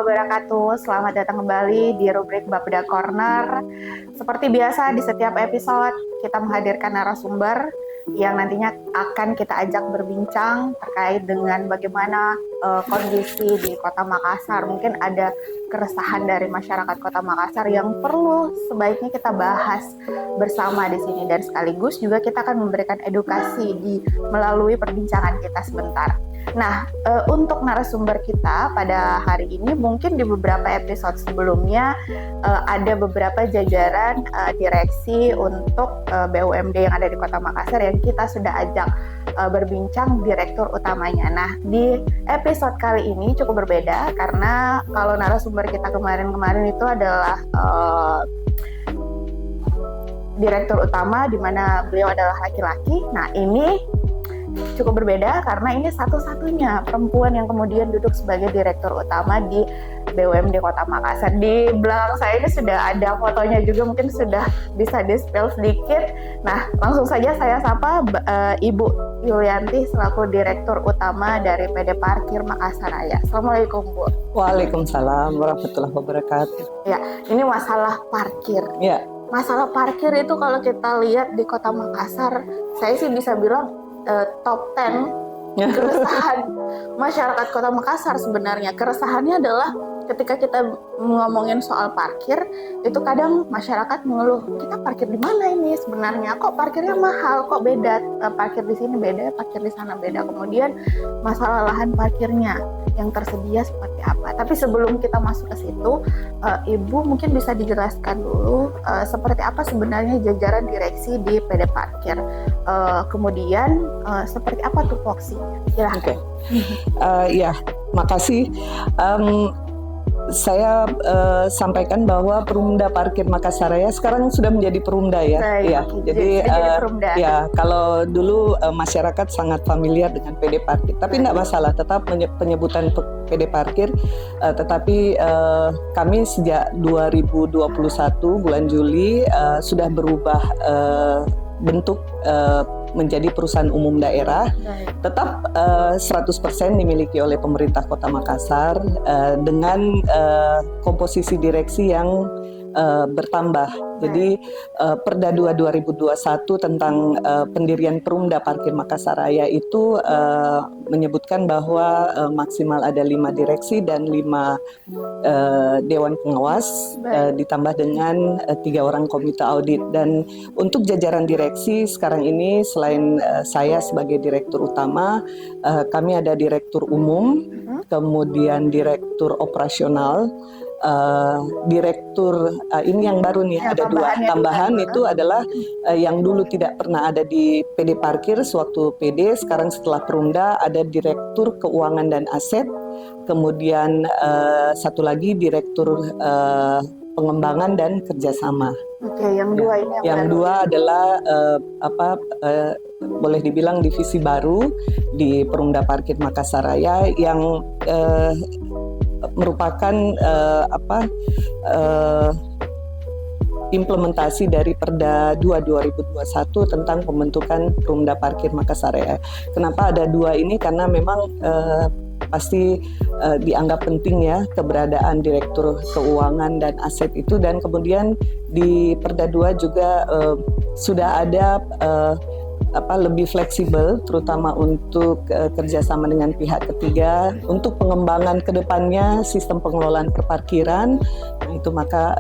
wabarakatuh. Selamat datang kembali di rubrik Bapeda Corner. Seperti biasa di setiap episode kita menghadirkan narasumber yang nantinya akan kita ajak berbincang terkait dengan bagaimana kondisi di Kota Makassar. Mungkin ada keresahan dari masyarakat Kota Makassar yang perlu sebaiknya kita bahas bersama di sini, dan sekaligus juga kita akan memberikan edukasi melalui perbincangan kita sebentar. Nah, untuk narasumber kita pada hari ini, mungkin di beberapa episode sebelumnya ada beberapa jajaran direksi untuk BUMD yang ada di Kota Makassar yang kita sudah ajak berbincang direktur utamanya. Nah, di episode kali ini cukup berbeda karena kalau narasumber kita kemarin-kemarin itu adalah direktur utama, di mana beliau adalah laki-laki. Nah, ini cukup berbeda karena ini satu-satunya perempuan yang kemudian duduk sebagai direktur utama di BUMD Kota Makassar. Di belakang saya ini sudah ada fotonya juga, mungkin sudah bisa di-spill sedikit. Nah, langsung saja saya sapa Ibu Yulianti selaku direktur utama dari PD Parkir Makassar Raya. Assalamualaikum, Bu. Waalaikumsalam warahmatullahi wabarakatuh. Ya, ini masalah parkir. Ya. Masalah parkir itu kalau kita lihat di Kota Makassar, saya sih bisa bilang top 10 keresahan masyarakat Kota Makassar sebenarnya. Keresahannya adalah ketika kita ngomongin soal parkir, itu kadang masyarakat mengeluh, kita parkir di mana ini sebenarnya? Kok parkirnya mahal? Kok beda? Parkir di sini beda, parkir di sana beda. Kemudian masalah lahan parkirnya yang tersedia seperti apa? Tapi sebelum kita masuk ke situ, Ibu mungkin bisa dijelaskan dulu seperti apa sebenarnya jajaran direksi di PD Parkir. Kemudian seperti apa tupoksinya? Silahkan. Ya, makasih. Saya sampaikan bahwa Perumda Parkir Makassar Raya sekarang sudah menjadi Perumda ya. Baik, ya. Jadi Perumda. Ya, kalau dulu masyarakat sangat familiar dengan PD Parkir, tapi tidak masalah, tetap penyebutan PD Parkir. Tetapi kami sejak 2021 bulan Juli sudah berubah bentuk menjadi perusahaan umum daerah. Tetap 100% dimiliki oleh pemerintah Kota Makassar dengan komposisi direksi yang bertambah. Jadi Perda 2 2021 tentang pendirian Perumda Parkir Makassar Raya itu menyebutkan bahwa maksimal ada 5 direksi dan 5 dewan pengawas, ditambah dengan 3 orang komite audit. Dan untuk jajaran direksi sekarang ini selain saya sebagai direktur utama, kami ada direktur umum, kemudian direktur operasional, direktur ini yang baru nih, ada 2 tambahan itu adalah yang dulu tidak pernah ada di PD Parkir sewaktu PD, sekarang setelah Perumda ada direktur keuangan dan aset, kemudian satu lagi direktur pengembangan dan kerjasama. Oke, yang 2 ini yang 2 adalah boleh dibilang divisi baru di Perumda Parkir Makassar Raya yang merupakan implementasi dari Perda 2 2021 tentang pembentukan Perumda Parkir Makassar Raya. Kenapa ada 2 ini? Karena memang pasti dianggap penting ya keberadaan direktur keuangan dan aset itu, dan kemudian di Perda 2 juga sudah ada lebih fleksibel, terutama untuk kerjasama dengan pihak ketiga untuk pengembangan kedepannya sistem pengelolaan perparkiran. Nah, itu maka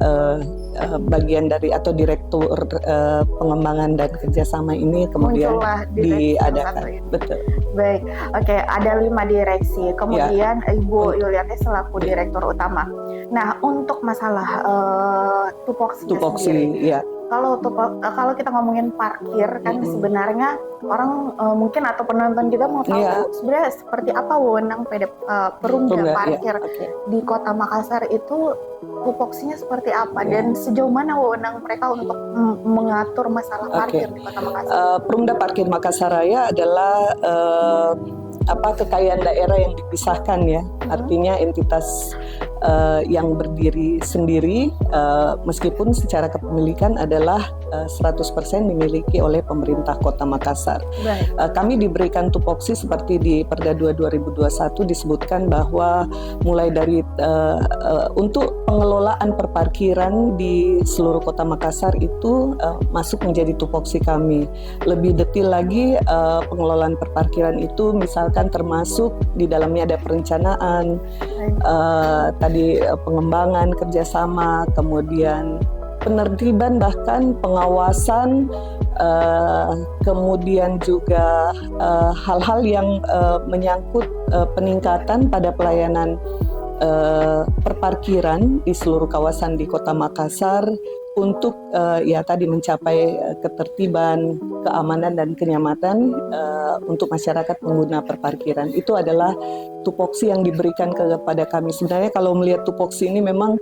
bagian dari atau direktur pengembangan dan kerjasama ini kemudian diadakan. Betul. Baik, oke, ada 5 direksi. Kemudian Ibu Yulianti selaku direktur utama. Nah, untuk masalah tupoksi sendiri. Ya. Kalau kita ngomongin parkir kan sebenarnya orang mungkin atau penonton juga mau tahu sebenarnya seperti apa wewenang Perumda Parkir di Kota Makassar itu, tupoksinya seperti apa dan sejauh mana wewenang mereka untuk mengatur masalah parkir di Kota Makassar. Perumda Parkir Makassar Raya adalah kekayaan daerah yang dipisahkan ya, artinya entitas yang berdiri sendiri, meskipun secara kepemilikan adalah 100% dimiliki oleh pemerintah Kota Makassar. Kami diberikan tupoksi seperti di Perda 2 2021 disebutkan bahwa mulai dari untuk pengelolaan perparkiran di seluruh Kota Makassar itu masuk menjadi tupoksi kami. Lebih detail lagi, pengelolaan perparkiran itu misalkan termasuk di dalamnya ada perencanaan, tadi pengembangan kerjasama, kemudian penertiban, bahkan pengawasan, kemudian juga hal-hal yang menyangkut peningkatan pada pelayanan perparkiran di seluruh kawasan di Kota Makassar untuk ya tadi mencapai ketertiban, keamanan dan kenyamanan untuk masyarakat pengguna perparkiran. Itu adalah tupoksi yang diberikan kepada kami. Sebenarnya kalau melihat tupoksi ini memang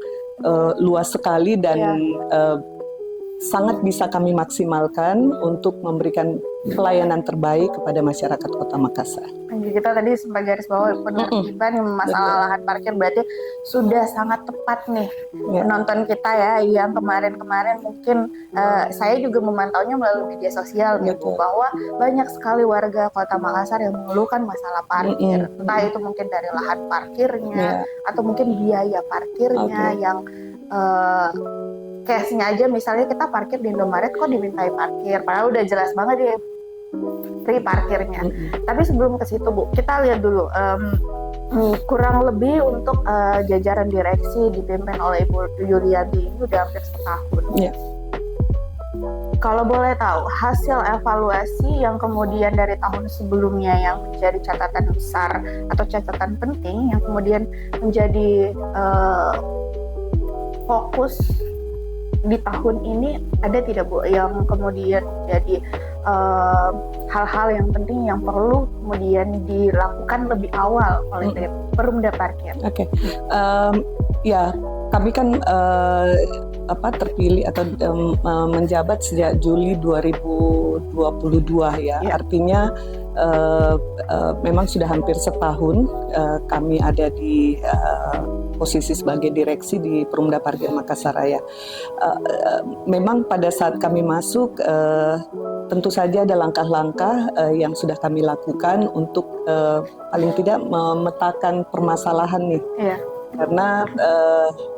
luas sekali dan sangat bisa kami maksimalkan untuk memberikan pelayanan terbaik kepada masyarakat Kota Makassar. Kita tadi sempat garis bawah penertiban masalah lahan parkir, berarti sudah sangat tepat nih penonton kita ya, yang kemarin-kemarin mungkin saya juga memantaunya melalui media sosial gitu, bahwa banyak sekali warga Kota Makassar yang mengeluhkan masalah parkir, entah itu mungkin dari lahan parkirnya atau mungkin biaya parkirnya yang case-nya aja, misalnya kita parkir di Indomaret kok dimintai parkir, padahal udah jelas banget ya free parkirnya. Tapi sebelum ke situ Bu, kita lihat dulu kurang lebih untuk jajaran direksi dipimpin oleh Ibu Yulianti ini udah hampir setahun. Kalau boleh tahu hasil evaluasi yang kemudian dari tahun sebelumnya yang menjadi catatan besar atau catatan penting yang kemudian menjadi fokus di tahun ini, ada tidak Bu yang kemudian jadi hal-hal yang penting yang perlu kemudian dilakukan lebih awal oleh Perumda Parkir? Ya, kami kan terpilih atau menjabat sejak Juli 2022 ya. Artinya memang sudah hampir setahun kami ada di posisi sebagai direksi di Perumda Parkir Makassar Raya. Memang pada saat kami masuk, tentu saja ada langkah-langkah yang sudah kami lakukan untuk paling tidak memetakan permasalahan nih. Karena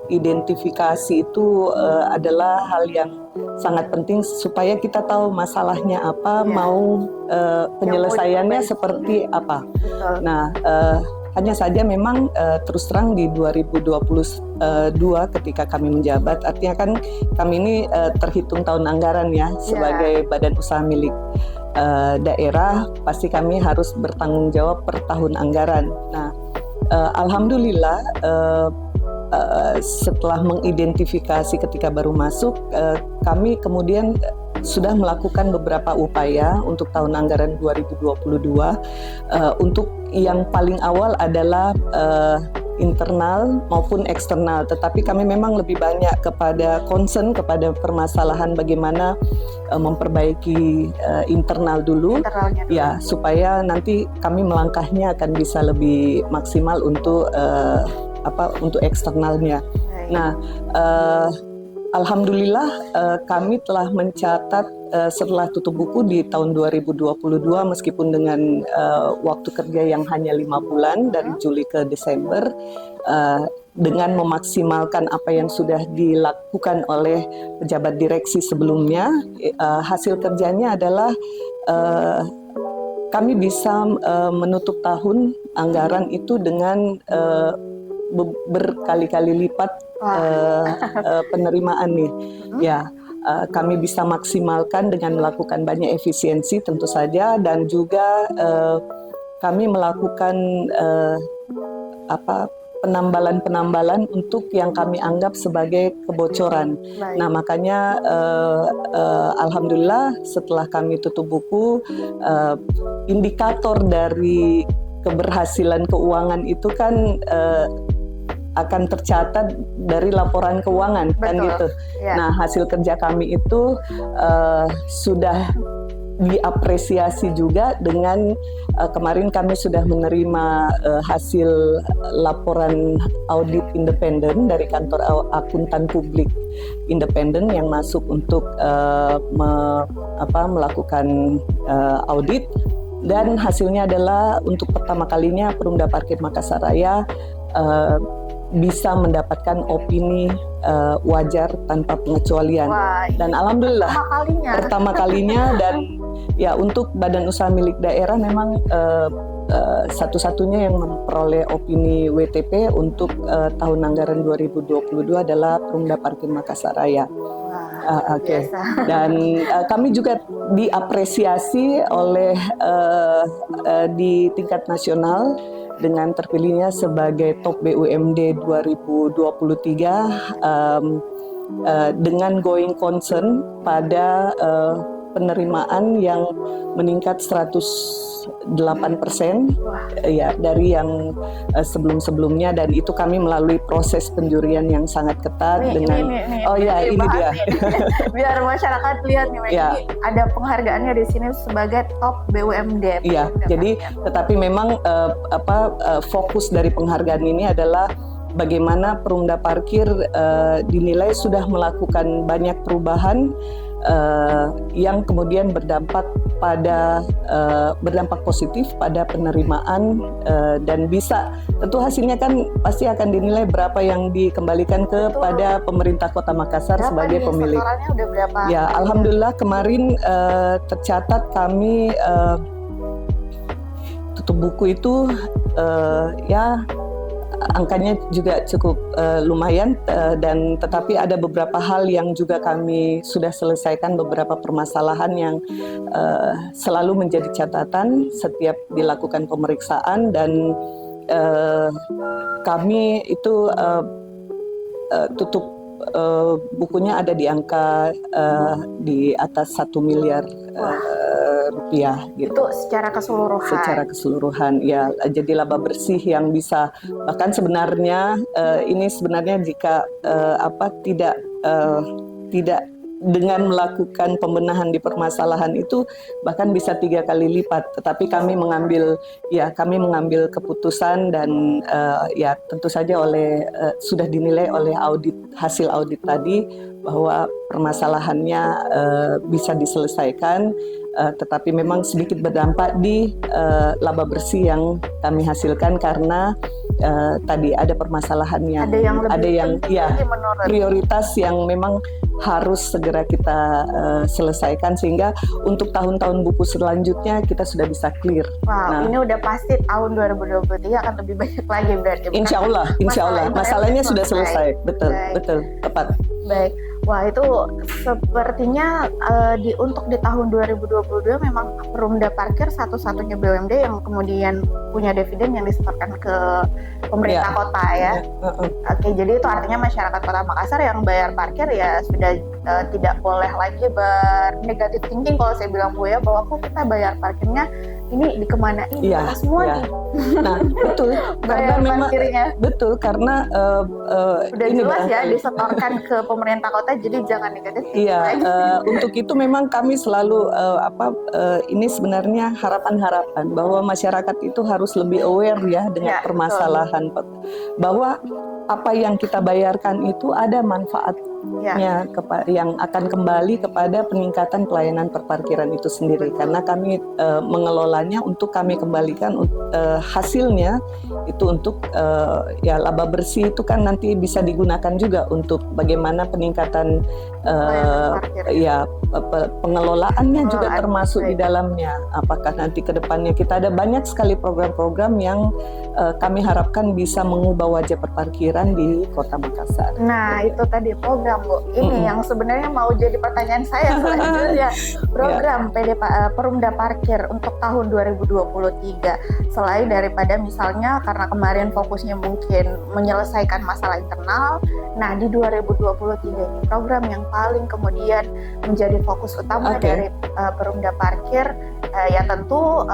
identifikasi itu adalah hal yang sangat penting supaya kita tahu masalahnya apa, mau penyelesaiannya seperti apa. Nah, hanya saja memang terus terang di 2022 ketika kami menjabat, artinya kan kami ini terhitung tahun anggaran ya, sebagai badan usaha milik daerah, pasti kami harus bertanggung jawab per tahun anggaran. Nah, alhamdulillah setelah mengidentifikasi ketika baru masuk, kami kemudian sudah melakukan beberapa upaya untuk tahun anggaran 2022. Untuk yang paling awal adalah internal maupun eksternal, tetapi kami memang lebih banyak kepada concern kepada permasalahan bagaimana memperbaiki internal dulu, ya, supaya nanti kami melangkahnya akan bisa lebih maksimal untuk untuk eksternalnya. Nah, alhamdulillah kami telah mencatat setelah tutup buku di tahun 2022, meskipun dengan waktu kerja yang hanya 5 bulan dari Juli ke Desember, dengan memaksimalkan apa yang sudah dilakukan oleh pejabat direksi sebelumnya, hasil kerjanya adalah kami bisa menutup tahun anggaran itu dengan berkali-kali lipat penerimaan nih. Ya, kami bisa maksimalkan dengan melakukan banyak efisiensi tentu saja, dan juga kami melakukan penambalan untuk yang kami anggap sebagai kebocoran. Nah, makanya alhamdulillah setelah kami tutup buku, indikator dari keberhasilan keuangan itu kan akan tercatat dari laporan keuangan. Betul. Kan gitu. Nah, hasil kerja kami itu sudah diapresiasi juga dengan kemarin kami sudah menerima hasil laporan audit independen dari kantor akuntan publik independen yang masuk untuk melakukan audit, dan hasilnya adalah untuk pertama kalinya Perumda Parkir Makassar Raya bisa mendapatkan opini wajar tanpa pengecualian. Wah, dan alhamdulillah pertama kalinya dan ya untuk badan usaha milik daerah memang satu-satunya yang memperoleh opini WTP untuk tahun anggaran 2022 adalah Perumda Parkir Makassar Raya. Oke. Dan kami juga diapresiasi oleh di tingkat nasional dengan terpilihnya sebagai top BUMD 2023 dengan going concern pada penerimaan yang meningkat 108% ya dari yang sebelum-sebelumnya, dan itu kami melalui proses penjurian yang sangat ketat ini dia biar masyarakat lihat nih, ya. Ini ada penghargaannya di sini sebagai top BUMD. Iya, jadi tetapi memang fokus dari penghargaan ini adalah bagaimana Perumda Parkir dinilai sudah melakukan banyak perubahan yang kemudian berdampak positif pada penerimaan, dan bisa tentu hasilnya kan pasti akan dinilai berapa yang dikembalikan kepada pemerintah Kota Makassar sebagai pemilik. Udah berapa? Ya, alhamdulillah kemarin tercatat kami tutup buku itu ya angkanya juga cukup lumayan, dan tetapi ada beberapa hal yang juga kami sudah selesaikan, beberapa permasalahan yang selalu menjadi catatan setiap dilakukan pemeriksaan, dan kami itu tutup bukunya ada di angka di atas 1 miliar rupiah gitu. Itu secara keseluruhan. Secara keseluruhan ya, jadi laba bersih yang bisa, bahkan sebenarnya ini sebenarnya jika tidak dengan melakukan pembenahan di permasalahan itu bahkan bisa 3 kali lipat, tetapi kami mengambil keputusan, dan ya tentu saja sudah dinilai oleh hasil audit tadi bahwa permasalahannya bisa diselesaikan, tetapi memang sedikit berdampak di laba bersih yang kami hasilkan karena tadi ada permasalahannya, ada yang prioritas yang memang harus segera kita selesaikan, sehingga untuk tahun-tahun buku selanjutnya kita sudah bisa clear. Wow, ini udah pasti tahun 2023 akan lebih banyak lagi berarti. Insya Allah. Masalahnya sudah selesai. Betul, tepat. Baik. Wah, itu sepertinya untuk di tahun 2022 memang Perumda Parkir satu-satunya BUMD yang kemudian punya dividen yang disetorkan ke pemerintah kota ya. Oke, jadi itu artinya masyarakat Kota Makassar yang bayar parkir ya sudah tidak boleh lagi bernegatif thinking kalau saya bilang Bu ya, bahwa kok kita bayar parkirnya ini dikemanain semua nih. Nah, betul. Karena memang betul karena sudah ini jelas ya disetorkan ke pemerintah kota, jadi jangan negatif. Untuk itu memang kami selalu ini sebenarnya harapan-harapan bahwa masyarakat itu harus lebih aware ya dengan permasalahan, bahwa apa yang kita bayarkan itu ada manfaatnya yang akan kembali kepada peningkatan pelayanan perparkiran itu sendiri, karena kami mengelolanya untuk kami kembalikan hasilnya itu untuk laba bersih itu kan nanti bisa digunakan juga untuk bagaimana peningkatan pengelolaannya juga termasuk di dalamnya. Apakah nanti ke depannya kita ada banyak sekali program-program yang kami harapkan bisa mengubah wajah perparkiran di Kota Makassar. Nah, itu tadi program Bu. Ini yang sebenarnya mau jadi pertanyaan saya selanjutnya. Program Perumda Parkir untuk tahun 2023. Selain daripada misalnya karena kemarin fokusnya mungkin menyelesaikan masalah internal, nah di 2023 ini program yang paling kemudian menjadi fokus utama dari Perumda Parkir ya tentu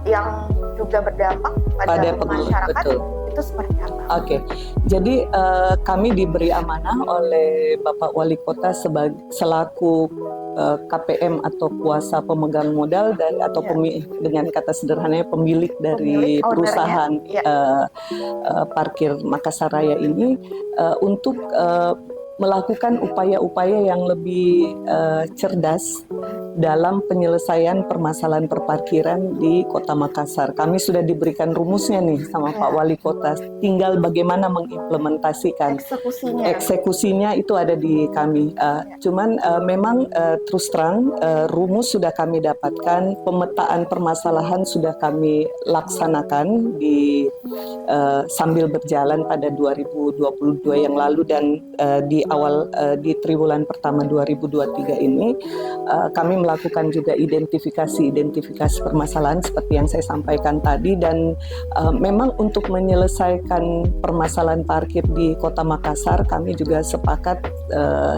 yang juga berdampak pada masyarakat. Itu seperti apa? Jadi kami diberi amanah oleh Bapak Wali Kota selaku KPM atau kuasa pemegang modal dari atau dengan kata sederhananya pemilik dari perusahaan parkir Makassar Raya ini untuk melakukan upaya-upaya yang lebih cerdas dalam penyelesaian permasalahan perparkiran di Kota Makassar. Kami sudah diberikan rumusnya nih sama Pak Wali Kota, tinggal bagaimana mengimplementasikan. Eksekusinya itu ada di kami. Cuman memang terus terang rumus sudah kami dapatkan, pemetaan permasalahan sudah kami laksanakan di sambil berjalan pada 2022 yang lalu dan di awal di triwulan pertama 2023 ini kami melakukan juga identifikasi permasalahan seperti yang saya sampaikan tadi dan memang untuk menyelesaikan permasalahan parkir di Kota Makassar kami juga sepakat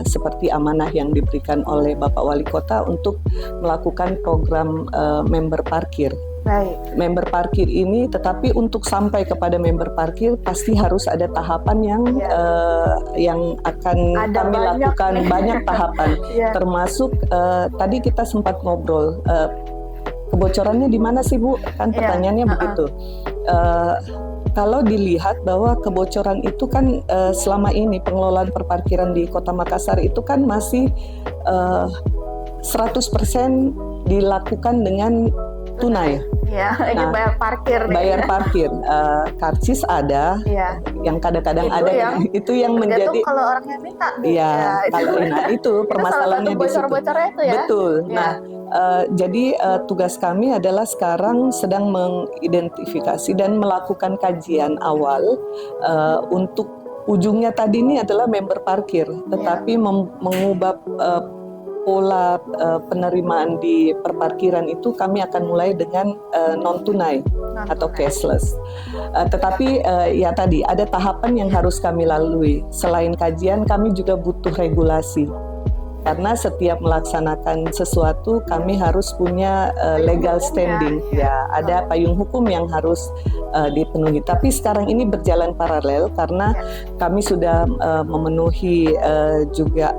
seperti amanah yang diberikan oleh Bapak Wali Kota untuk melakukan program member parkir. Baik. Member parkir ini, tetapi untuk sampai kepada member parkir pasti harus ada tahapan yang akan kami lakukan banyak tahapan, termasuk tadi kita sempat ngobrol kebocorannya di mana sih Bu? Kan pertanyaannya begitu. Kalau dilihat bahwa kebocoran itu kan selama ini pengelolaan perparkiran di Kota Makassar itu kan masih 100% dilakukan dengan tunai. Ini bayar parkir. Bayar parkir. Karcis ada, yang kadang-kadang ada. Itu yang menjadi. Kalau orangnya minta. Itu permasalahannya di situ. Bocor-bocornya itu ya. Betul. Nah, jadi tugas kami adalah sekarang sedang mengidentifikasi dan melakukan kajian awal untuk ujungnya tadi ini adalah member parkir, tetapi mengubah pola penerimaan di perparkiran itu kami akan mulai dengan non tunai atau cashless. Tetapi ya tadi ada tahapan yang harus kami lalui. Selain kajian, kami juga butuh regulasi. Karena setiap melaksanakan sesuatu kami harus punya legal standing. Ada payung hukum yang harus dipenuhi. Tapi sekarang ini berjalan paralel karena kami sudah memenuhi juga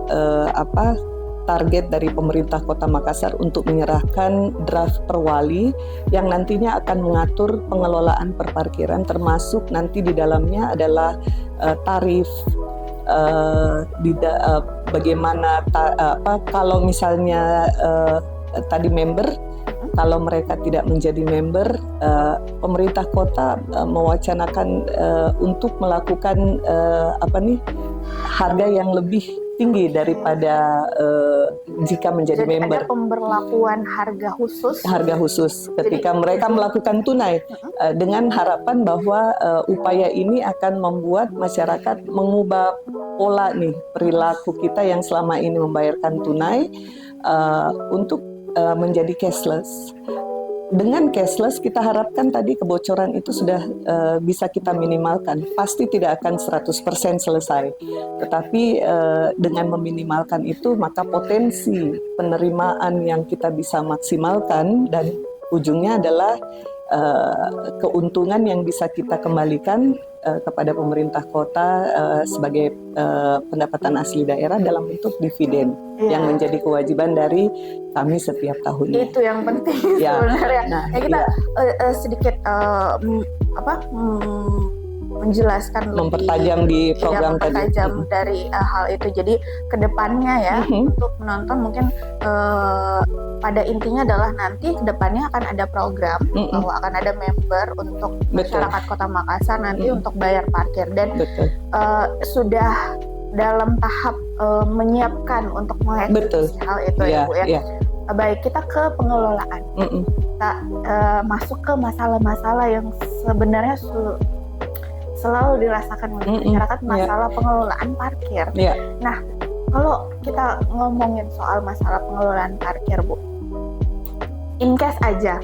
target dari pemerintah Kota Makassar untuk menyerahkan draft perwali yang nantinya akan mengatur pengelolaan perparkiran, termasuk nanti di dalamnya adalah tarif, bagaimana kalau misalnya tadi member, kalau mereka tidak menjadi member, pemerintah kota mewacanakan untuk melakukan harga yang lebih tinggi daripada jika menjadi member. Ada pemberlakuan harga khusus ketika mereka melakukan tunai dengan harapan bahwa upaya ini akan membuat masyarakat mengubah pola perilaku kita yang selama ini membayarkan tunai untuk menjadi cashless. Dengan cashless kita harapkan tadi kebocoran itu sudah bisa kita minimalkan. Pasti tidak akan 100% selesai. Tetapi dengan meminimalkan itu maka potensi penerimaan yang kita bisa maksimalkan dan ujungnya adalah keuntungan yang bisa kita kembalikan kepada pemerintah kota sebagai pendapatan asli daerah dalam bentuk dividen yang menjadi kewajiban dari kami setiap tahunnya. Itu yang penting sebenarnya. Kita sedikit menjelaskan mempertajam di program tadi dari hal itu. Jadi kedepannya untuk menonton mungkin pada intinya adalah nanti kedepannya akan ada program bahwa akan ada member untuk masyarakat Kota Makassar nanti untuk bayar parkir dan sudah dalam tahap menyiapkan untuk mengeksekusi hal itu ya Bu ya. Baik, kita ke pengelolaan. Kita masuk ke masalah-masalah yang sebenarnya selalu dirasakan oleh masyarakat, masalah pengelolaan parkir. Nah, kalau kita ngomongin soal masalah pengelolaan parkir, Bu, in case aja,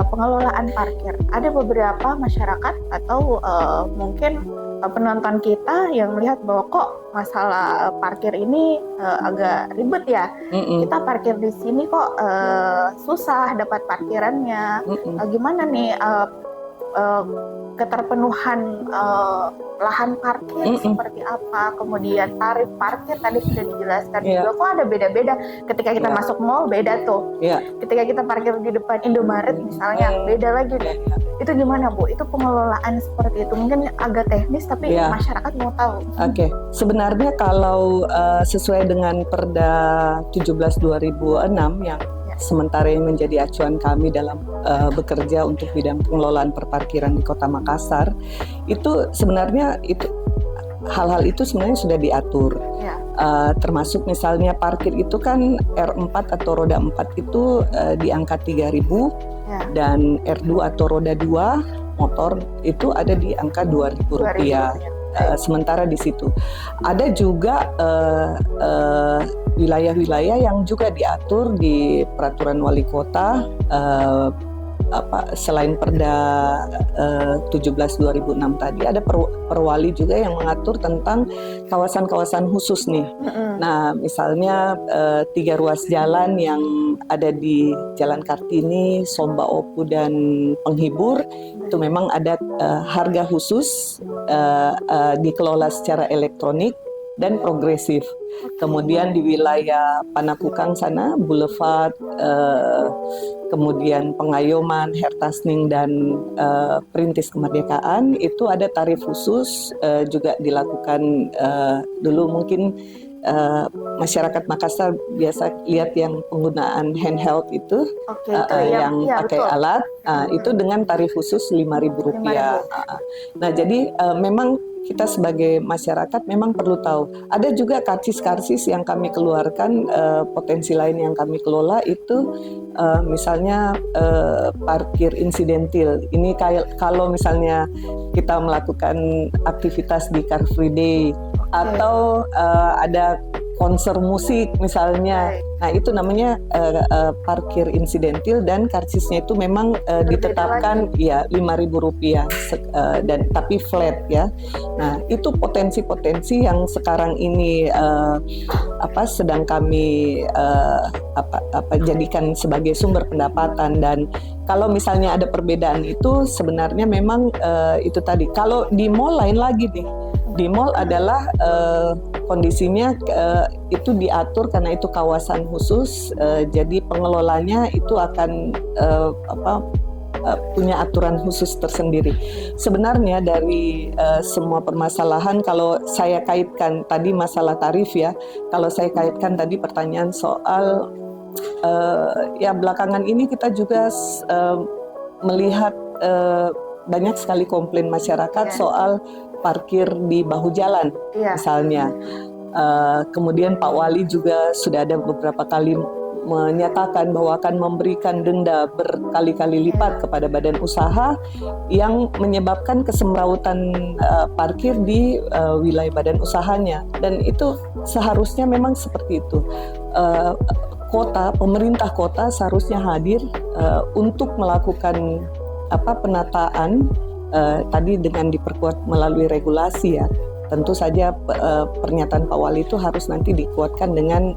pengelolaan parkir, ada beberapa masyarakat atau mungkin penonton kita yang melihat bahwa kok masalah parkir ini agak ribet ya. Kita parkir di sini kok susah dapat parkirannya. Gimana nih eh, keterpenuhan lahan parkir seperti apa, kemudian tarif parkir tadi sudah dijelaskan juga. Kok ada beda-beda ketika kita masuk mall, beda tuh. Ketika kita parkir di depan Indomaret misalnya, beda lagi deh. Itu gimana Bu? Itu pengelolaan seperti itu mungkin agak teknis tapi masyarakat mau tahu. Oke. Sebenarnya kalau sesuai dengan Perda 17/2006 yang sementara yang menjadi acuan kami dalam bekerja untuk bidang pengelolaan perparkiran di Kota Makassar, itu sebenarnya hal-hal itu sebenarnya sudah diatur. Termasuk misalnya parkir itu kan R4 atau roda 4 itu di angka 3.000 dan R2 atau roda 2 motor itu ada di angka Rp2.000. Sementara di situ ada juga wilayah-wilayah yang juga diatur di peraturan wali kota, selain Perda 17/2006 tadi ada perwali juga yang mengatur tentang kawasan-kawasan khusus nih. Nah, misalnya 3 ruas jalan yang ada di Jalan Kartini, Somba Opu dan Penghibur itu memang ada harga khusus, dikelola secara elektronik dan progresif. Kemudian di wilayah Panakukang sana, Boulevard, kemudian Pengayoman, Hertasning dan Perintis Kemerdekaan itu ada tarif khusus juga dilakukan dulu mungkin masyarakat Makassar biasa lihat yang penggunaan handheld itu, yang pakai alat, itu dengan tarif khusus Rp5.000. Nah, jadi memang kita sebagai masyarakat memang perlu tahu. Ada juga karcis-karcis yang kami keluarkan, potensi lain yang kami kelola itu misalnya parkir insidentil. Ini kalau misalnya kita melakukan aktivitas di Car Free Day atau ada konser musik misalnya. Nah, itu namanya parkir insidentil dan karcisnya itu memang ditetapkan Rp5.000 dan tapi flat ya. Nah, itu potensi-potensi yang sekarang ini sedang kami jadikan sebagai sumber pendapatan. Dan kalau misalnya ada perbedaan itu sebenarnya memang itu tadi. Kalau di mall lain lagi nih. Di mall adalah kondisinya itu diatur karena itu kawasan khusus, jadi pengelolanya itu akan punya aturan khusus tersendiri. Sebenarnya dari semua permasalahan, kalau saya kaitkan tadi masalah tarif ya, kalau saya kaitkan tadi pertanyaan soal belakangan ini kita juga melihat banyak sekali komplain masyarakat soal parkir di bahu jalan misalnya. Kemudian Pak Wali juga sudah ada beberapa kali menyatakan bahwa akan memberikan denda berkali-kali lipat kepada badan usaha yang menyebabkan kesemrautan parkir di wilayah badan usahanya. Dan itu seharusnya memang seperti itu. Pemerintah kota seharusnya hadir untuk melakukan penataan tadi dengan diperkuat melalui regulasi ya. Tentu saja pernyataan Pak Wali itu harus nanti dikuatkan dengan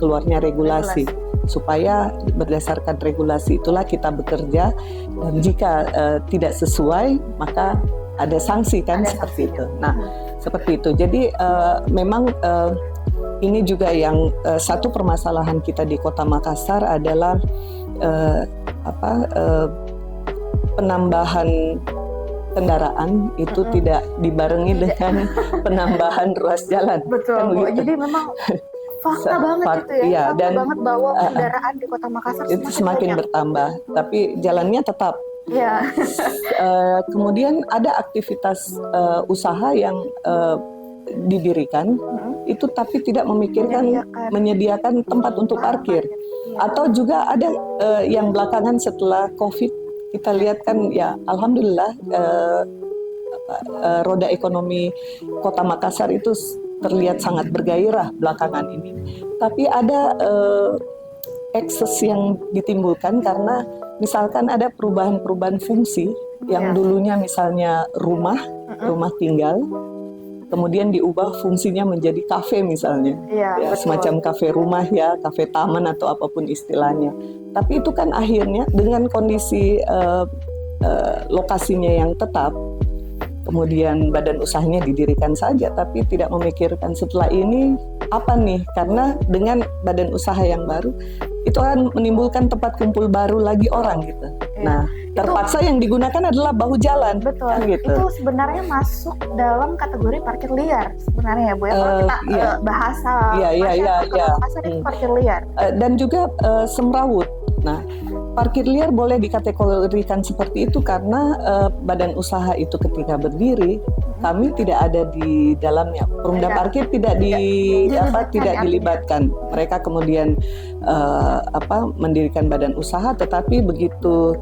keluarnya regulasi. Supaya berdasarkan regulasi itulah kita bekerja, dan jika tidak sesuai maka ada sanksi kan, seperti itu. Nah, seperti itu. Jadi memang ini juga yang satu permasalahan kita di Kota Makassar adalah penambahan kendaraan itu tidak dibarengi dengan penambahan ruas jalan. Betul, kan Bu. Jadi memang fakta banget itu ya. Fakta banget bahwa kendaraan di Kota Makassar itu semakin bertambah, tapi jalannya tetap. Kemudian ada aktivitas usaha yang didirikan itu tapi tidak memikirkan menyediakan tempat untuk parkir. Atau juga ada yang belakangan setelah COVID kita lihat kan ya, alhamdulillah roda ekonomi Kota Makassar itu terlihat sangat bergairah belakangan ini. Tapi ada ekses yang ditimbulkan karena misalkan ada perubahan-perubahan fungsi yang dulunya misalnya rumah tinggal, kemudian diubah fungsinya menjadi kafe misalnya, semacam kafe rumah ya, kafe taman atau apapun istilahnya. Tapi itu kan akhirnya dengan kondisi lokasinya yang tetap, kemudian badan usahanya didirikan saja, tapi tidak memikirkan setelah ini apa nih, karena dengan badan usaha yang baru itu akan menimbulkan tempat kumpul baru lagi orang gitu. Nah, terpaksa yang digunakan adalah bahu jalan. Betul. Kan gitu. Itu sebenarnya masuk dalam kategori parkir liar sebenarnya ya Bu. Kalau kita bahasa kasar itu parkir liar. Dan juga semrawut. Nah, parkir liar boleh dikategorikan seperti itu karena badan usaha itu ketika berdiri kami tidak ada di dalamnya. Perumda parkir tidak dilibatkan. Mereka kemudian mendirikan badan usaha, tetapi begitu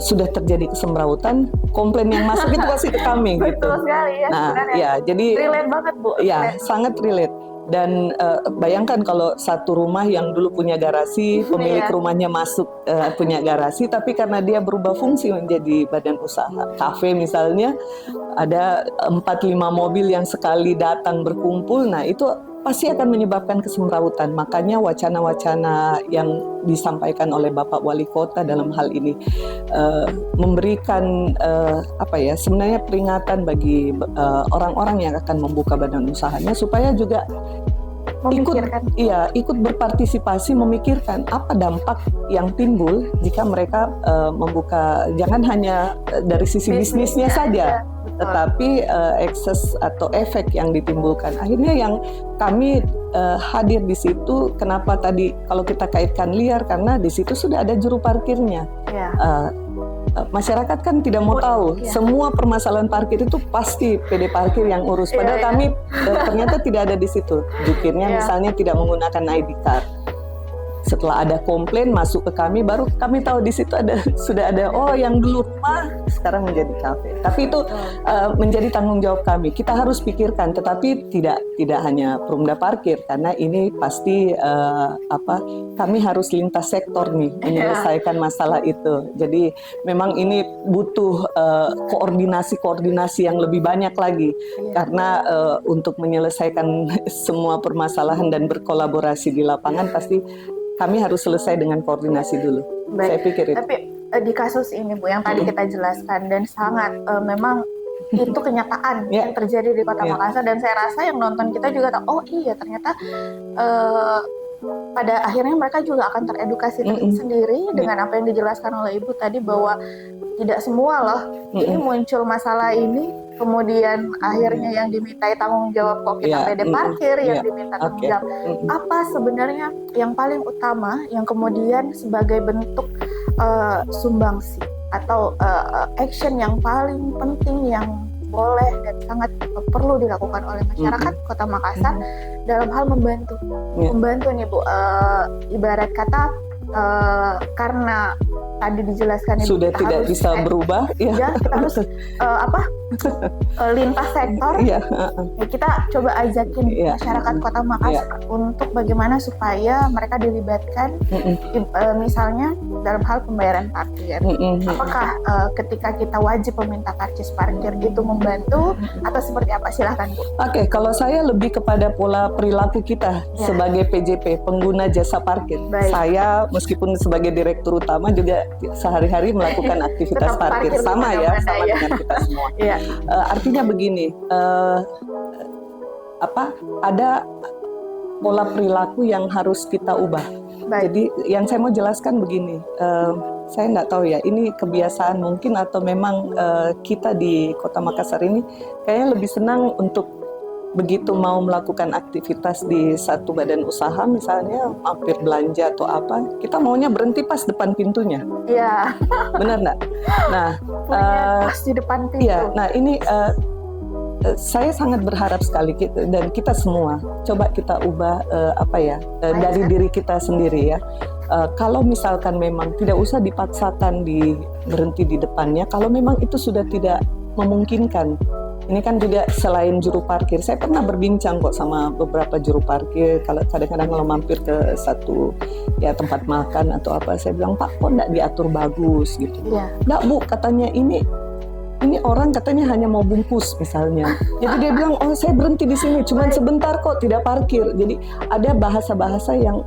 sudah terjadi kesemrawutan, komplain yang masuk itu pasti ke kami. Betul gitu. sekali ya. Nah, ya jadi relate banget Bu. Ya, sangat relate. Dan bayangkan kalau satu rumah yang dulu punya garasi, pemilik rumahnya masuk punya garasi, tapi karena dia berubah fungsi menjadi badan usaha, kafe misalnya, ada 4-5 mobil yang sekali datang berkumpul, nah itu pasti akan menyebabkan kesemrawutan. Makanya wacana-wacana yang disampaikan oleh Bapak Wali Kota dalam hal ini memberikan sebenarnya peringatan bagi orang-orang yang akan membuka badan usahanya supaya juga ikut berpartisipasi, memikirkan apa dampak yang timbul jika mereka membuka, jangan hanya dari sisi bisnisnya saja, tetapi ekses atau efek yang ditimbulkan. Akhirnya yang kami hadir di situ, kenapa tadi kalau kita kaitkan liar, karena di situ sudah ada juru parkirnya. Masyarakat kan tidak mau tahu semua permasalahan parkir itu pasti PD Parkir yang urus. Padahal kami ternyata tidak ada di situ. Jukirnya misalnya tidak menggunakan ID card. Setelah ada komplain masuk ke kami, baru kami tahu di situ sudah ada yang dulu rumah sekarang menjadi kafe. Tapi itu menjadi tanggung jawab kami. Kita harus pikirkan, tetapi tidak hanya Perumda Parkir, karena ini pasti kami harus lintas sektor nih menyelesaikan masalah itu. Jadi memang ini butuh koordinasi yang lebih banyak lagi, karena untuk menyelesaikan semua permasalahan dan berkolaborasi di lapangan pasti kami harus selesai dengan koordinasi dulu. Baik. Saya pikir itu. Tapi di kasus ini Bu yang tadi kita jelaskan, dan sangat memang itu kenyataan yang terjadi di Kota Makassar, dan saya rasa yang nonton kita juga tahu, oh iya ternyata pada akhirnya mereka juga akan teredukasi sendiri dengan apa yang dijelaskan oleh Ibu tadi, bahwa tidak semua loh ini muncul masalah ini kemudian akhirnya yang dimintai tanggung jawab kok kita PD Parkir yang diminta tanggung jawab. Apa sebenarnya yang paling utama yang kemudian sebagai bentuk sumbangsi atau action yang paling penting yang boleh dan sangat perlu dilakukan oleh masyarakat Kota Makassar dalam hal membantu nih Bu, ibarat kata karena tadi dijelaskan sudah tidak bisa berubah, kita harus lintas sektor. Kita coba ajakin masyarakat Kota Makassar untuk bagaimana supaya mereka dilibatkan, misalnya dalam hal pembayaran parkir. Apakah ketika kita wajib meminta karcis parkir itu membantu atau seperti apa? Silahkan Bu. Oke, kalau saya lebih kepada pola perilaku kita sebagai PJP, pengguna jasa parkir. Saya meskipun sebagai direktur utama juga sehari-hari melakukan aktivitas parkir sama dengan kita semua. Artinya begini, ada pola perilaku yang harus kita ubah. Jadi yang saya mau jelaskan begini, saya nggak tahu ya ini kebiasaan mungkin atau memang kita di Kota Makassar ini kayaknya lebih senang untuk begitu mau melakukan aktivitas di satu badan usaha, misalnya mampir belanja atau apa, kita maunya berhenti pas depan pintunya. Iya. Benar nggak? Nah, pas di depan pintu. Iya. Nah ini saya sangat berharap sekali dan kita semua coba kita ubah dari diri kita sendiri ya. Kalau misalkan memang tidak usah dipaksakan berhenti di depannya, kalau memang itu sudah tidak memungkinkan. Ini kan juga selain juru parkir, saya pernah berbincang kok sama beberapa juru parkir. Kalau kadang-kadang kalau mampir ke satu tempat makan atau apa, saya bilang Pak kok nggak diatur bagus gitu. Nggak Bu, katanya ini ini orang katanya hanya mau bungkus misalnya. Jadi dia bilang, oh saya berhenti di sini, cuman sebentar kok, tidak parkir. Jadi ada bahasa-bahasa yang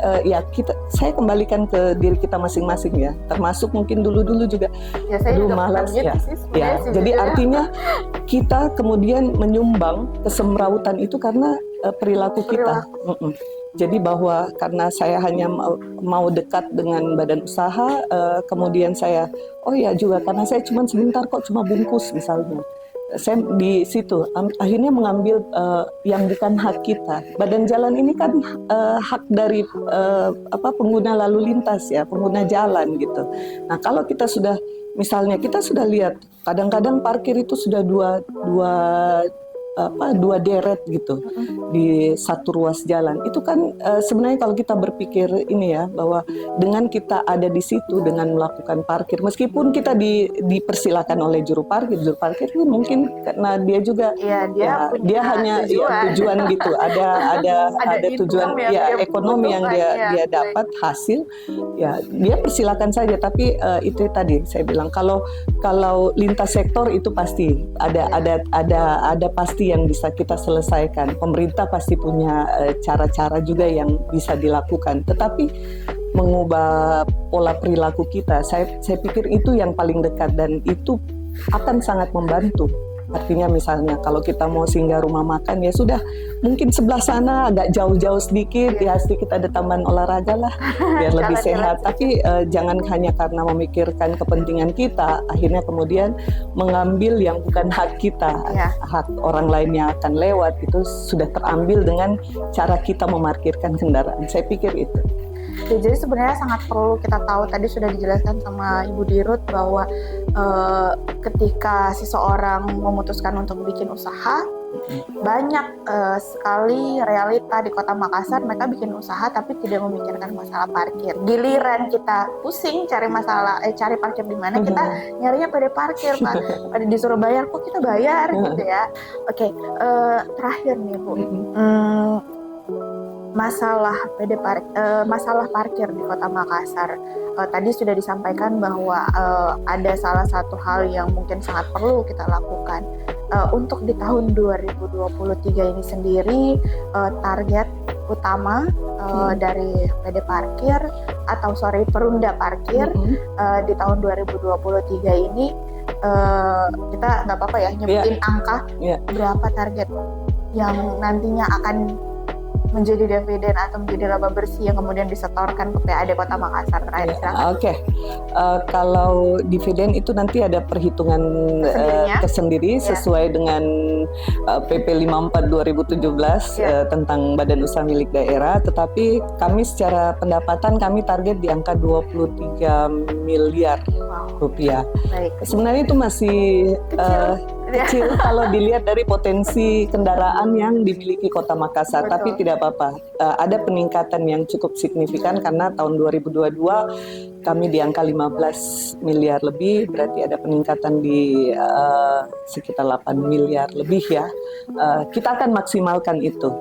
saya kembalikan ke diri kita masing-masing ya. Termasuk mungkin dulu-dulu juga, Ya saya juga malas gitu ya. sih, Ya, sebenarnya sih, jadi jujur ya. artinya kita kemudian menyumbang kesemrautan itu karena perilaku kita. Jadi bahwa karena saya hanya mau dekat dengan badan usaha, kemudian saya, oh ya juga karena saya cuma sebentar kok, cuma bungkus misalnya. Saya di situ akhirnya mengambil yang bukan hak kita. Badan jalan ini kan hak dari pengguna lalu lintas ya, pengguna jalan gitu. Nah kalau kita sudah, misalnya kita sudah lihat, kadang-kadang parkir itu sudah dua deret gitu di satu ruas jalan. Itu kan sebenarnya kalau kita berpikir ini ya, bahwa dengan kita ada di situ dengan melakukan parkir, meskipun kita dipersilakan oleh juru parkir itu mungkin karena dia juga dia hanya tujuan gitu, ada tujuan ya ekonomi yang dia dapat hasil ya, dia persilakan saja. Tapi itu tadi saya bilang, kalau lintas sektor itu pasti ada pasti yang bisa kita selesaikan. Pemerintah pasti punya cara-cara juga yang bisa dilakukan. Tetapi mengubah pola perilaku kita, saya pikir itu yang paling dekat dan itu akan sangat membantu. Artinya misalnya kalau kita mau singgah rumah makan, ya sudah mungkin sebelah sana agak jauh-jauh sedikit, ya sedikit ada taman olahraga lah biar lebih sehat. Tapi jangan hanya karena memikirkan kepentingan kita, akhirnya kemudian mengambil yang bukan hak kita, hak orang lain yang akan lewat itu sudah terambil dengan cara kita memarkirkan kendaraan. Saya pikir itu. Ya, jadi sebenarnya sangat perlu kita tahu, tadi sudah dijelaskan sama Ibu Dirut bahwa ketika seseorang memutuskan untuk bikin usaha, banyak sekali realita di Kota Makassar, mereka bikin usaha tapi tidak memikirkan masalah parkir. Giliran kita pusing cari parkir di mana, kita nyarinya PD parkir, Pak. Pada disuruh bayar, kok kita bayar gitu ya. Oke, terakhir nih Bu. Masalah parkir di Kota Makassar. Tadi sudah disampaikan bahwa ada salah satu hal yang mungkin sangat perlu kita lakukan. Untuk di tahun 2023 ini sendiri, target utama dari PD Parkir Perunda Parkir di tahun 2023 ini, kita nggak apa-apa ya nyebutin angka berapa target yang nantinya akan menjadi dividen atau menjadi laba bersih yang kemudian disetorkan ke PAD Kota Makassar. Oke. Kalau dividen itu nanti ada perhitungan tersendiri sesuai dengan PP 54 2017 tentang Badan Usaha Milik Daerah. Tetapi kami secara pendapatan kami target di angka 23 miliar rupiah. Baik. Sebenarnya itu masih kecil kalau dilihat dari potensi kendaraan yang dimiliki Kota Makassar. Betul. Tapi tidak apa-apa. Ada peningkatan yang cukup signifikan karena tahun 2022 kami di angka 15 miliar lebih, berarti ada peningkatan di sekitar 8 miliar lebih ya. Kita akan maksimalkan itu.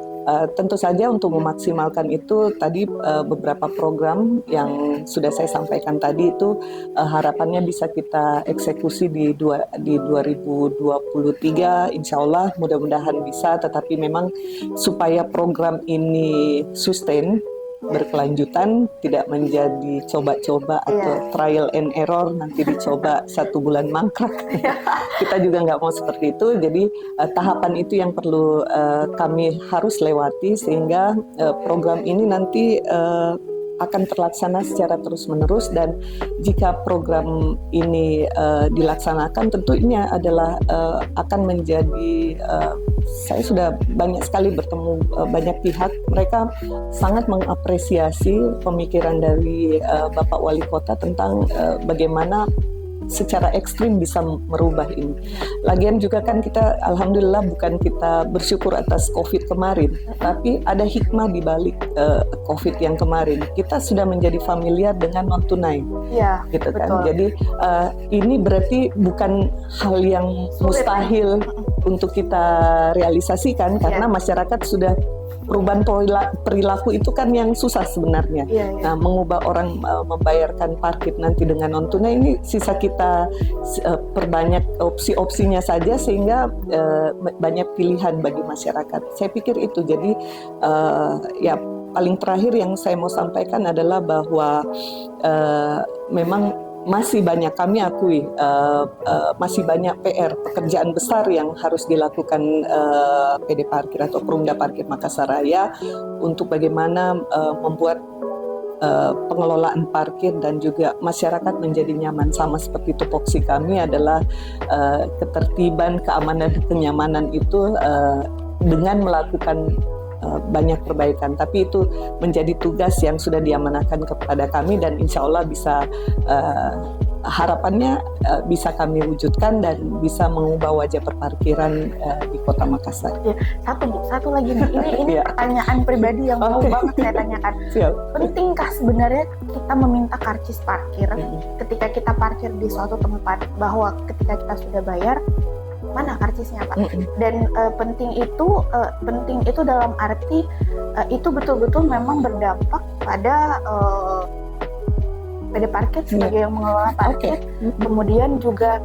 Tentu saja untuk memaksimalkan itu tadi beberapa program yang sudah saya sampaikan tadi itu harapannya bisa kita eksekusi di 2023, insya Allah mudah-mudahan bisa, tetapi memang supaya program ini sustain, berkelanjutan, tidak menjadi coba-coba atau trial and error, nanti dicoba 1 bulan mangkrak. Kita juga nggak mau seperti itu. Jadi tahapan itu yang perlu kami harus lewati sehingga program ini nanti akan terlaksana secara terus-menerus, dan jika program ini dilaksanakan tentunya adalah akan menjadi saya sudah banyak sekali bertemu banyak pihak, mereka sangat mengapresiasi pemikiran dari Bapak Wali Kota tentang bagaimana secara ekstrim bisa merubah ini. Lagian juga kan kita alhamdulillah bukan kita bersyukur atas COVID kemarin, tapi ada hikmah di balik COVID yang kemarin. Kita sudah menjadi familiar dengan non tunai, gitu kan. Betul. Jadi ini berarti bukan hal yang mustahil untuk kita realisasikan karena masyarakat sudah perubahan perilaku itu kan yang susah sebenarnya. Nah, mengubah orang membayarkan parkir nanti dengan non tunai ini sisa kita perbanyak opsi-opsinya saja sehingga banyak pilihan bagi masyarakat. Saya pikir itu. Jadi ya paling terakhir yang saya mau sampaikan adalah bahwa memang masih banyak, kami akui masih banyak PR, pekerjaan besar yang harus dilakukan PD Parkir atau Perumda Parkir Makassar Raya untuk bagaimana membuat pengelolaan parkir dan juga masyarakat menjadi nyaman. Sama seperti tupoksi kami adalah ketertiban, keamanan, kenyamanan itu dengan melakukan banyak perbaikan, tapi itu menjadi tugas yang sudah diamanahkan kepada kami dan insya Allah bisa harapannya bisa kami wujudkan dan bisa mengubah wajah perparkiran di Kota Makassar. Ya, satu lagi nih, ini pertanyaan pribadi yang mau banget saya tanyakan. Siap. Pentingkah sebenarnya kita meminta karcis parkir ketika kita parkir di suatu tempat, bahwa ketika kita sudah bayar mana karcisnya Pak? Dan penting itu dalam arti itu betul-betul memang berdampak pada PD Parkir sebagai yang mengelola parkir, kemudian juga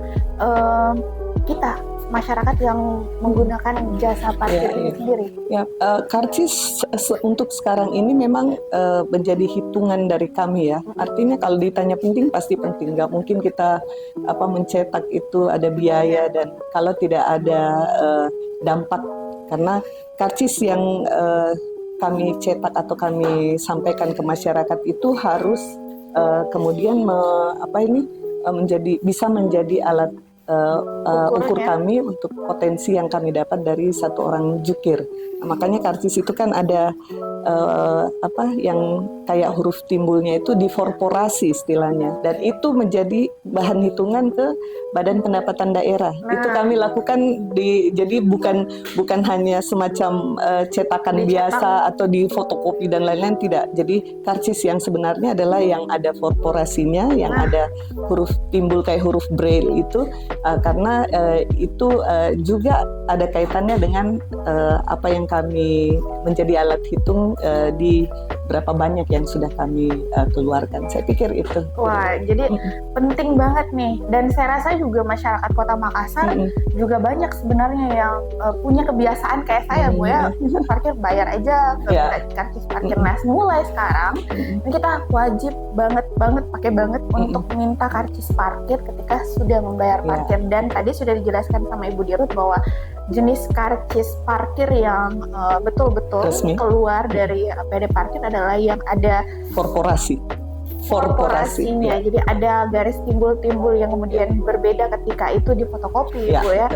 kita masyarakat yang menggunakan jasa parkir ini sendiri. Ya, karcis untuk sekarang ini memang menjadi hitungan dari kami ya. Artinya kalau ditanya penting pasti penting. Nggak mungkin kita mencetak itu ada biaya dan kalau tidak ada dampak, karena karcis yang kami cetak atau kami sampaikan ke masyarakat itu harus kemudian bisa menjadi alat ukur kami untuk potensi yang kami dapat dari satu orang jukir. Nah, makanya karcis itu kan ada yang kayak huruf timbulnya itu dikorporasi istilahnya, dan itu menjadi bahan hitungan ke Badan Pendapatan Daerah. Itu kami lakukan jadi bukan hanya semacam cetakan biasa atau di fotokopi dan lain-lain, tidak. Jadi karcis yang sebenarnya adalah yang ada korporasinya, yang ada huruf timbul kayak huruf braille itu, karena itu juga ada kaitannya dengan apa yang kami menjadi alat hitung di berapa banyak yang sudah kami keluarkan. Saya pikir itu. Wah, jadi penting banget nih. Dan saya rasa juga masyarakat Kota Makassar juga banyak sebenarnya yang punya kebiasaan kayak saya, Bu ya, parkir bayar aja, karcis parkir. Nah, mulai sekarang kita wajib banget pakai banget untuk minta karcis parkir ketika sudah membayar parkir. Dan tadi sudah dijelaskan sama Ibu Dirut bahwa jenis karcis parkir yang betul-betul resmi keluar dari PD Parkir adalah yang ada korporasinya. Jadi ada garis timbul-timbul yang kemudian berbeda ketika itu difotokopi, Bu ya.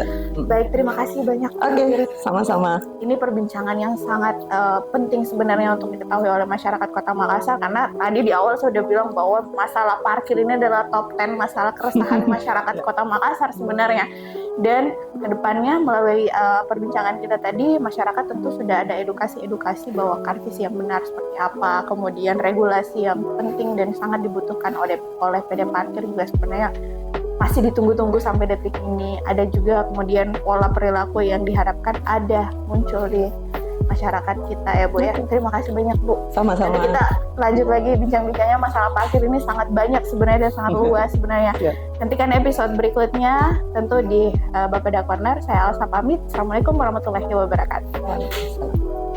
Baik, terima kasih banyak. Oke, sama-sama. Ini perbincangan yang sangat penting sebenarnya untuk diketahui oleh masyarakat Kota Makassar, karena tadi di awal saya sudah bilang bahwa masalah parkir ini adalah top 10 masalah keresahan masyarakat Kota Makassar sebenarnya. Dan kedepannya melalui perbincangan kita tadi, masyarakat tentu sudah ada edukasi bahwa karcis yang benar seperti apa, kemudian regulasi yang penting dan sangat dibutuhkan oleh PD Parkir juga sebenarnya masih ditunggu-tunggu sampai detik ini. Ada juga kemudian pola perilaku yang diharapkan ada muncul di masyarakat kita ya Bu ya. Terima kasih banyak Bu. Sama-sama. Nanti kita lanjut lagi bincang-bincangnya, masalah parkir ini sangat banyak sebenarnya dan sangat luas sebenarnya. Nantikan episode berikutnya tentu di Bapeda Corner. Saya Elsa pamit. Assalamualaikum warahmatullahi wabarakatuh.